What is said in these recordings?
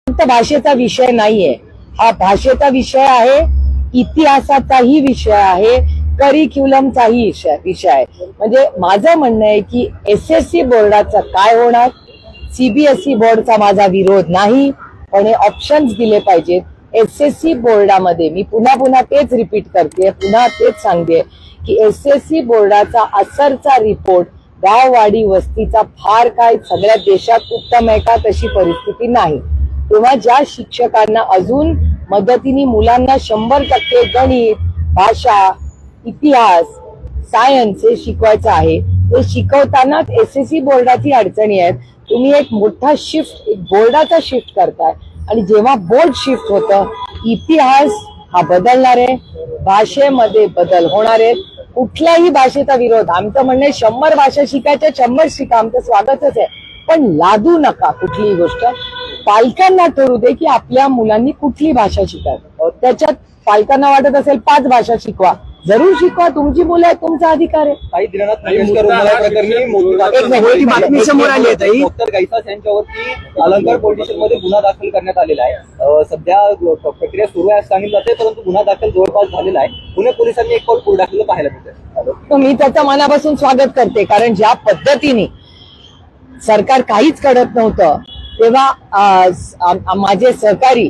फक्त भाषेचा विषय नाहीये, हा भाषेचा विषय आहे, इतिहासाचाही विषय आहे, करिक्युलमचाही विषय आहे. म्हणजे माझं म्हणणं आहे की SSC बोर्डाचं काय होणार, CBSE बोर्डचा माझा विरोध नाही, पण हे ऑप्शन्स दिले पाहिजेत. SSC बोर्डामध्ये मी पुन्हा तेच रिपीट करते, पुन्हा तेच सांगते की SSC बोर्डाचा असरचा रिपोर्ट गाववाडी वस्तीचा फार काय सगळ्या देशात उत्तम आहे का, तशी परिस्थिती नाही. तेव्हा ज्या शिक्षकांना अजून मदतीने मुलांना 100% गणित, भाषा, इतिहास, सायन्स हे शिकवायचं आहे, ते शिकवतानाच SSC बोर्डाची अडचणी आहेत. तुम्ही एक मोठा शिफ्ट, एक बोर्डाचा शिफ्ट करताय, आणि जेव्हा बोर्ड शिफ्ट होतं, इतिहास हा बदलणार आहे, भाषेमध्ये बदल होणार आहे. कुठल्याही भाषेचा विरोध, आमचं म्हणणं 100 भाषा शिकायच्या 100 शिका, आमचं स्वागतच आहे, पण लादू नका कुठलीही गोष्ट. पालकांना ठरवू दे की आपल्या मुलांनी कुठली भाषा शिकावी. त्याच्यात पालकांना वाटत असेल 5 भाषा शिकवा, जरूर शिकवा, तुमची मुलं आहे, तुमचा अधिकार आहे. काही दिनानाथ मंगेशकर बातमी समोर आली आहे. डॉक्टर गैसास यांच्यावरती अलंकार पोलीस स्टेशनमध्ये गुन्हा दाखल करण्यात आलेला आहे. सध्या प्रक्रिया सुरू आहे सांगितलं जाते, परंतु गुन्हा दाखल जवळपास झालेला आहे. पुणे पोलिसांनी एक पाऊल पुढे टाकलेलं पाहायला मिळतं. मी त्याचं मनापासून स्वागत करते, कारण ज्या पद्धतीने सरकार काहीच करत नव्हतं, तेव्हा माझे सहकारी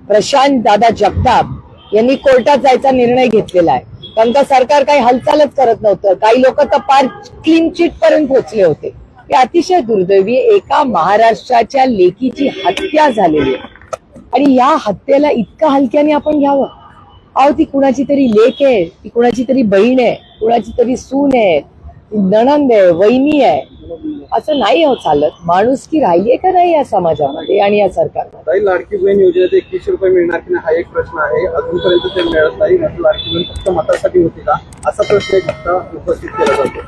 प्रशांत दादा जगताप यांनी कोर्टात जायचा निर्णय घेतलेला आहे. कारण का सरकार काही हालचालच करत नव्हतं. काही लोक तर पार क्लीन चिट पर्यंत पोहोचले होते. हे अतिशय दुर्दैवी, एका महाराष्ट्राच्या लेकीची हत्या झालेली आहे, आणि या हत्येला इतका हलक्याने आपण घ्यावं. अहो, ती कुणाची तरी लेक आहे, ती कुणाची तरी बहीण आहे, कुणाची तरी सून आहे, नणंद आहे, वहिनी आहे, असं नाही हो चालत. माणुसकी राहिलीये का नाही या समाजामध्ये आणि या सरकारमध्ये? लाडकी बहीण योजनेत 21 रुपये मिळणार की नाही हा एक प्रश्न आहे. अजूनपर्यंत ते मिळत नाही. लाडकी बहीण फक्त मतासाठी होती का, असा प्रश्न एक उपस्थित केला जातो.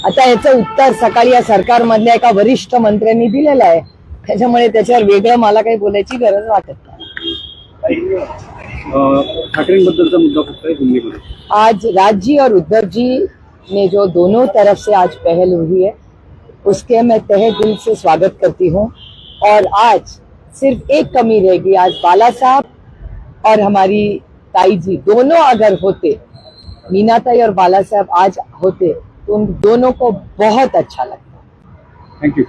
आता याचं उत्तर सकाळी या सरकारमधल्या एका वरिष्ठ मंत्र्यांनी दिलेलं आहे, त्याच्यामुळे त्याच्यावर वेगळं मला काही बोलायची गरज वाटत नाही. ठाकरेंबद्दलचा मुद्दा फक्त आहे. आज राजी और उद्धव जी ने जो दोनों तरफ से आज पहल हुई है, उसके मैं तहे दिल से स्वागत करती हूँ. और आज सिर्फ एक कमी रहेगी, आज बाला साहब और हमारी ताई जी दोनों अगर होते, मीना ताई और बाला साहब आज होते, तो उन दोनों को बहुत अच्छा लगता. Thank you.